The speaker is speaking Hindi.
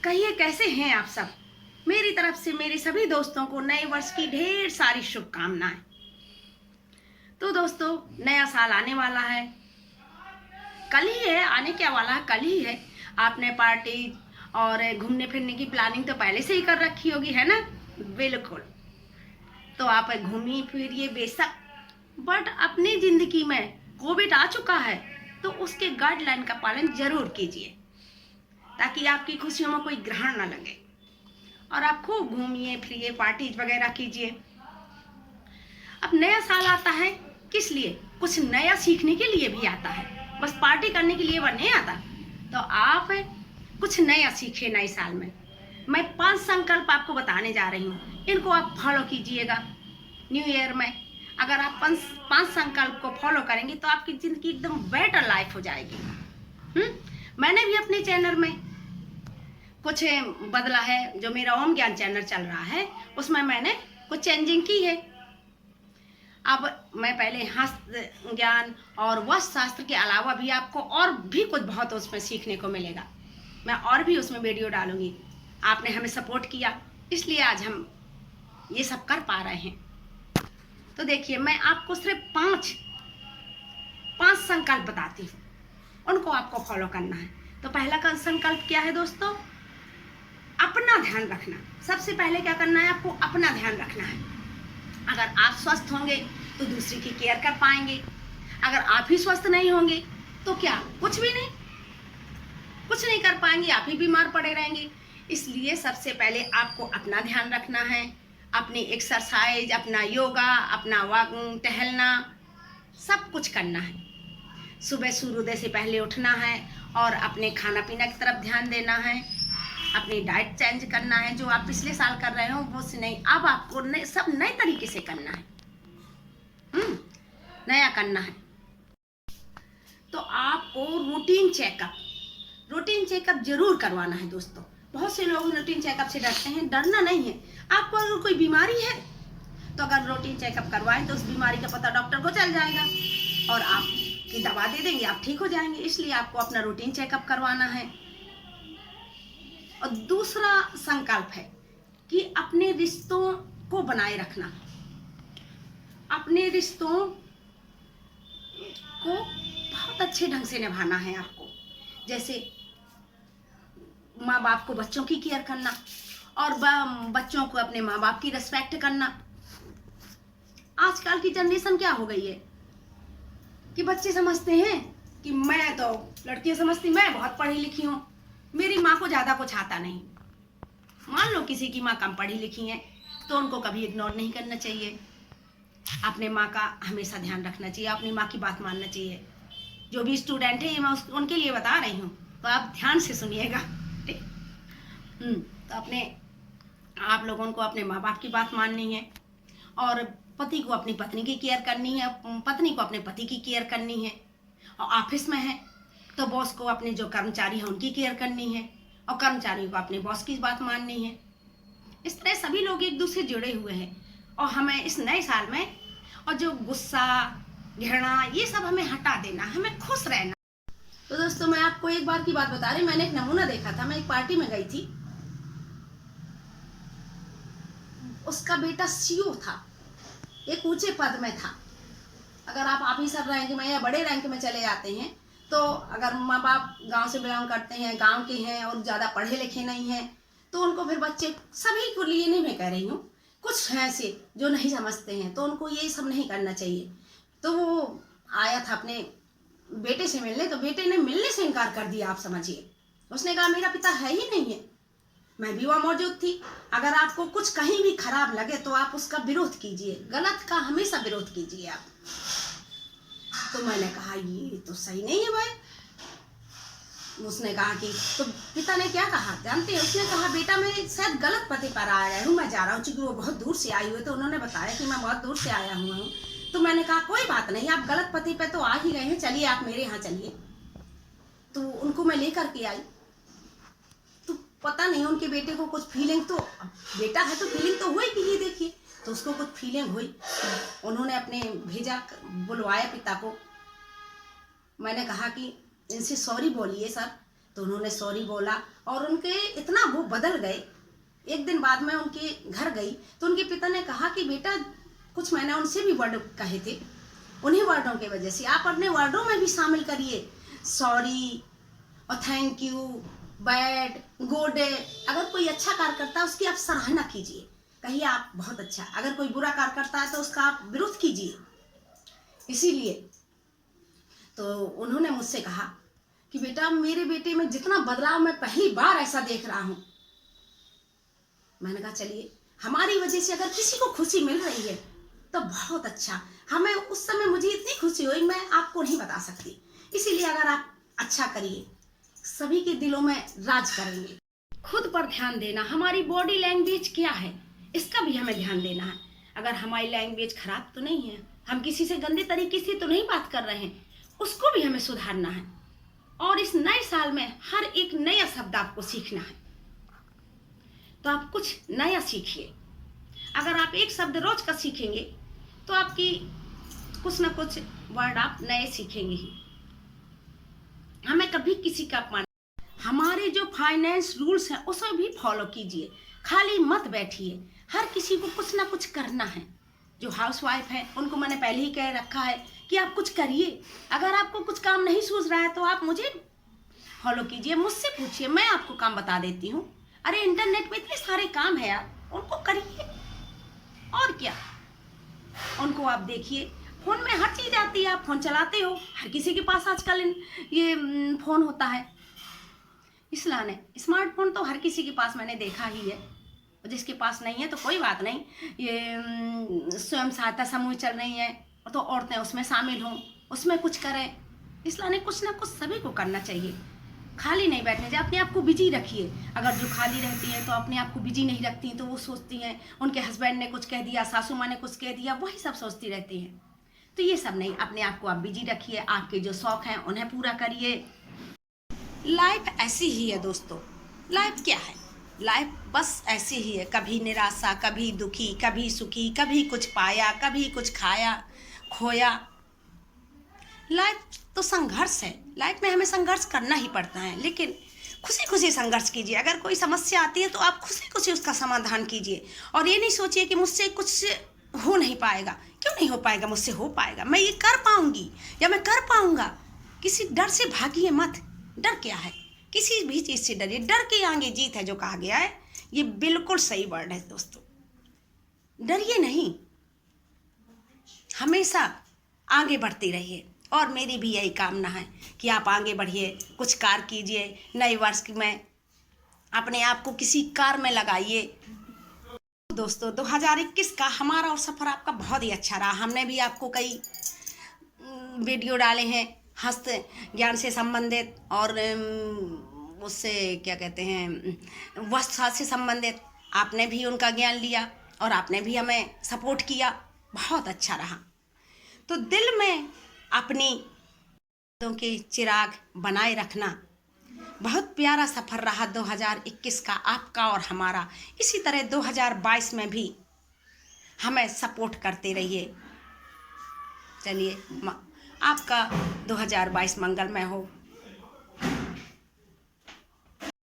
कहिए कैसे हैं आप सब। मेरी तरफ से मेरे सभी दोस्तों को नए वर्ष की ढेर सारी शुभकामनाएं। तो दोस्तों, नया साल आने वाला है, कल ही है, आने क्या वाला है, कल ही है। आपने पार्टी और घूमने फिरने की प्लानिंग तो पहले से ही कर रखी होगी, है ना। बिल्कुल, तो आप घूमिए फिरिए बेशक, बट अपनी जिंदगी में कोविड आ चुका है तो उसके गाइडलाइन का पालन जरूर कीजिए, ताकि आपकी खुशियों में कोई ग्रहण न लगे और आप खूब घूमिए फिरिए, पार्टीज वगैरह कीजिए। अब नया साल आता है किस लिए? कुछ नया सीखने के लिए भी आता है, बस पार्टी करने के लिए वह नहीं आता। तो आप कुछ नया सीखिए नए साल में। मैं 5 संकल्प आपको बताने जा रही हूँ, इनको आप फॉलो कीजिएगा न्यू ईयर में। अगर आप 5 संकल्प को फॉलो करेंगे तो आपकी जिंदगी एकदम बेटर लाइफ हो जाएगी। मैंने भी अपने चैनल में कुछ बदला है। जो मेरा ओम ज्ञान चैनल चल रहा है उसमें मैंने कुछ चेंजिंग की है। अब मैं पहले हस्त ज्ञान और वस्त्र शास्त्र के अलावा भी आपको और भी कुछ बहुत उसमें सीखने को मिलेगा। मैं और भी उसमें वीडियो डालूंगी। आपने हमें सपोर्ट किया, इसलिए आज हम ये सब कर पा रहे हैं। तो देखिए, मैं आपको सिर्फ 5 संकल्प बताती हूँ, उनको आपको फॉलो करना है। तो पहला संकल्प क्या है दोस्तों? अपना ध्यान रखना। सबसे पहले क्या करना है? आपको अपना ध्यान रखना है। अगर आप स्वस्थ होंगे तो दूसरे की केयर कर पाएंगे। अगर आप ही स्वस्थ नहीं होंगे तो क्या? कुछ भी नहीं, कुछ नहीं कर पाएंगे, आप ही बीमार पड़े रहेंगे। इसलिए सबसे पहले आपको अपना ध्यान रखना है। अपनी एक्सरसाइज, अपना योगा, अपना वॉकिंग, टहलना, सब कुछ करना है। सुबह सूर्योदय से पहले उठना है और अपने खाना पीना की तरफ ध्यान देना है। अपनी डाइट चेंज करना है। जो आप पिछले साल कर रहे हो वो से नहीं, अब आपको सब नए तरीके से करना है। नया करना है। तो आपको रूटीन चेकअप जरूर करवाना है दोस्तों। बहुत से लोग रूटीन चेकअप से डरते हैं, डरना नहीं है। आपको अगर कोई बीमारी है तो अगर रूटीन चेकअप करवाएं तो उस बीमारी का पता डॉक्टर को चल जाएगा और आपकी दवा दे देंगे, आप ठीक हो जाएंगे। इसलिए आपको अपना रूटीन चेकअप करवाना है। और दूसरा संकल्प है कि अपने रिश्तों को बनाए रखना। अपने रिश्तों को बहुत अच्छे ढंग से निभाना है आपको। जैसे माँ बाप को बच्चों की केयर करना और बच्चों को अपने माँ बाप की रिस्पेक्ट करना। आजकल की जनरेशन क्या हो गई है कि बच्चे समझते हैं कि मैं तो, लड़कियां समझती मैं बहुत पढ़ी लिखी हूँ, मेरी माँ को ज़्यादा कुछ आता नहीं। मान लो किसी की माँ कम पढ़ी लिखी है तो उनको कभी इग्नोर नहीं करना चाहिए। अपने माँ का हमेशा ध्यान रखना चाहिए, अपनी माँ की बात मानना चाहिए। जो भी स्टूडेंट है, ये मैं उनके लिए बता रही हूँ, तो आप ध्यान से सुनिएगा। ठीक। तो आप लोगों को अपने माँ बाप की बात माननी है और पति को अपनी पत्नी की केयर करनी है, पत्नी को अपने पति की केयर करनी है। और ऑफिस में है तो बॉस को अपने जो कर्मचारी हैं उनकी केयर करनी है और कर्मचारियों को अपने बॉस की बात माननी है। इस तरह सभी लोग एक दूसरे जुड़े हुए हैं और हमें इस नए साल में और जो गुस्सा, घृणा, ये सब हमें हटा देना, हमें खुश रहना। तो दोस्तों, मैं आपको एक बार की बात बता रही। मैंने एक नमूना देखा था। मैं एक पार्टी में गई थी, उसका बेटा सीईओ था, एक ऊंचे पद में था। अगर आप ऑफिसर रैंक में या बड़े रैंक में चले जाते हैं तो अगर माँ बाप गांव से बिलोंग करते हैं, गांव के हैं और ज़्यादा पढ़े लिखे नहीं हैं, तो उनको फिर बच्चे, सभी को लिए नहीं मैं कह रही हूँ, कुछ हैं ऐसे जो नहीं समझते हैं, तो उनको ये सब नहीं करना चाहिए। तो वो आया था अपने बेटे से मिलने, तो बेटे ने मिलने से इनकार कर दिया। आप समझिए, उसने कहा मेरा पिता है ही नहीं है। मैं भी वहाँ मौजूद थी। अगर आपको कुछ कहीं भी खराब लगे तो आप उसका विरोध कीजिए, गलत का हमेशा विरोध कीजिए आप। तो मैंने कहा ये तो सही नहीं है भाई। उसने कहा कि, तो पिता ने क्या कहा जानते हैं? उसने कहा बेटा मैं शायद गलत पते पर आया हूँ, मैं जा रहा हूँ। चूंकि वो बहुत दूर से आई हुई, तो उन्होंने बताया कि मैं बहुत दूर से आया हुआ हूँ। तो मैंने कहा कोई बात नहीं, आप गलत पते पे तो आ ही गए हैं, चलिए आप मेरे यहाँ चलिए। तो उनको मैं लेकर के आई। तो पता नहीं उनके बेटे को कुछ फीलिंग, तो बेटा है तो फीलिंग तो हुई कि ये देखिए, तो उसको कुछ फीलिंग हुई। उन्होंने अपने भेजा, बुलवाया पिता को। मैंने कहा कि इनसे सॉरी बोलिए सर, तो उन्होंने सॉरी बोला और उनके इतना वो बदल गए। एक दिन बाद में उनके घर गई तो उनके पिता ने कहा कि बेटा कुछ मैंने उनसे भी वर्ड कहे थे, उन्हीं वर्डों की वजह से आप अपने वर्डों में भी शामिल करिए सॉरी और थैंक यू, बैड, गुड। अगर कोई अच्छा कार्य करता है उसकी आप सराहना कीजिए, कहिए आप बहुत अच्छा। अगर कोई बुरा कार्य करता है तो उसका आप विरोध कीजिए। इसीलिए तो उन्होंने मुझसे कहा कि बेटा मेरे बेटे में जितना बदलाव मैं पहली बार ऐसा देख रहा हूं। मैंने कहा चलिए, हमारी वजह से अगर किसी को खुशी मिल रही है तो बहुत अच्छा। हमें उस समय मुझे इतनी खुशी हुई मैं आपको नहीं बता सकती। इसीलिए अगर आप अच्छा करिए सभी के दिलों में राज करेंगे। खुद पर ध्यान देना, हमारी बॉडी लैंग्वेज क्या है इसका भी हमें ध्यान देना है। अगर हमारी लैंग्वेज खराब तो नहीं है, हम किसी से गंदे तरीके से तो नहीं बात कर रहे हैं, उसको भी हमें सुधारना है। और इस नए साल में हर एक नया शब्द आपको सीखना है, तो आप कुछ नया सीखिए। अगर आप एक शब्द रोज का सीखेंगे तो आपकी कुछ ना कुछ वर्ड आप नए सीखेंगे ही। हमें कभी किसी का अपमान, हमारे जो फाइनेंस रूल्स हैं उसे भी फॉलो कीजिए, खाली मत बैठिए। हर किसी को कुछ ना कुछ करना है। जो हाउसवाइफ है उनको मैंने पहले ही कह रखा है कि आप कुछ करिए। अगर आपको कुछ काम नहीं सूझ रहा है तो आप मुझे फॉलो कीजिए, मुझसे पूछिए, मैं आपको काम बता देती हूँ। अरे इंटरनेट में इतने सारे काम है यार, उनको करिए। और क्या, उनको आप देखिए। फोन में हर चीज आती है, आप फोन चलाते हो, हर किसी के पास आजकल ये फोन होता है। इसलिए स्मार्टफोन तो हर किसी के पास मैंने देखा ही है। जिसके पास नहीं है तो कोई बात नहीं, ये स्वयं सहायता समूह चल रही है तो औरतें उसमें शामिल हों, उसमें कुछ करें। इसलिए कुछ ना कुछ सभी को करना चाहिए, खाली नहीं बैठने चाहिए। अपने आप को बिजी रखिए। अगर जो खाली रहती हैं तो अपने आप को बिजी नहीं रखती तो वो सोचती हैं उनके हस्बैंड ने कुछ कह दिया, सासू माँ ने कुछ कह दिया, वही सब सोचती रहती हैं। तो ये सब नहीं, अपने आप को आप बिजी रखिए, आपके जो शौक हैं उन्हें पूरा करिए। लाइफ ऐसी ही है दोस्तों। लाइफ क्या है, लाइफ बस ऐसी ही है, कभी निराशा, कभी दुखी, कभी सुखी, कभी कुछ पाया, कभी कुछ खाया खोया। लाइफ तो संघर्ष है, लाइफ में हमें संघर्ष करना ही पड़ता है, लेकिन खुशी खुशी संघर्ष कीजिए। अगर कोई समस्या आती है तो आप खुशी खुशी उसका समाधान कीजिए, और ये नहीं सोचिए कि मुझसे कुछ हो नहीं पाएगा। क्यों नहीं हो पाएगा, मुझसे हो पाएगा, मैं ये कर पाऊंगी या मैं कर पाऊंगा। किसी डर से भागिए मत। डर क्या है, किसी भी चीज से डरिए, डर के आगे जीत है जो कहा गया है, ये बिल्कुल सही वर्ड है दोस्तों। डरिए नहीं, हमेशा आगे बढ़ते रहिए। और मेरी भी यही कामना है कि आप आगे बढ़िए, कुछ कार्य कीजिए। नए वर्ष में अपने आप को किसी कार्य में लगाइए। दोस्तों 2021 का हमारा और सफ़र आपका बहुत ही अच्छा रहा। हमने भी आपको कई वीडियो डाले हैं हस्त ज्ञान से संबंधित, और उससे क्या कहते हैं वस्त्र से संबंधित। आपने भी उनका ज्ञान लिया और आपने भी हमें सपोर्ट किया, बहुत अच्छा रहा। तो दिल में अपनी के चिराग बनाए रखना। बहुत प्यारा सफ़र रहा 2021 का आपका और हमारा। इसी तरह 2022 में भी हमें सपोर्ट करते रहिए। चलिए, आपका 2022 मंगलमय हो।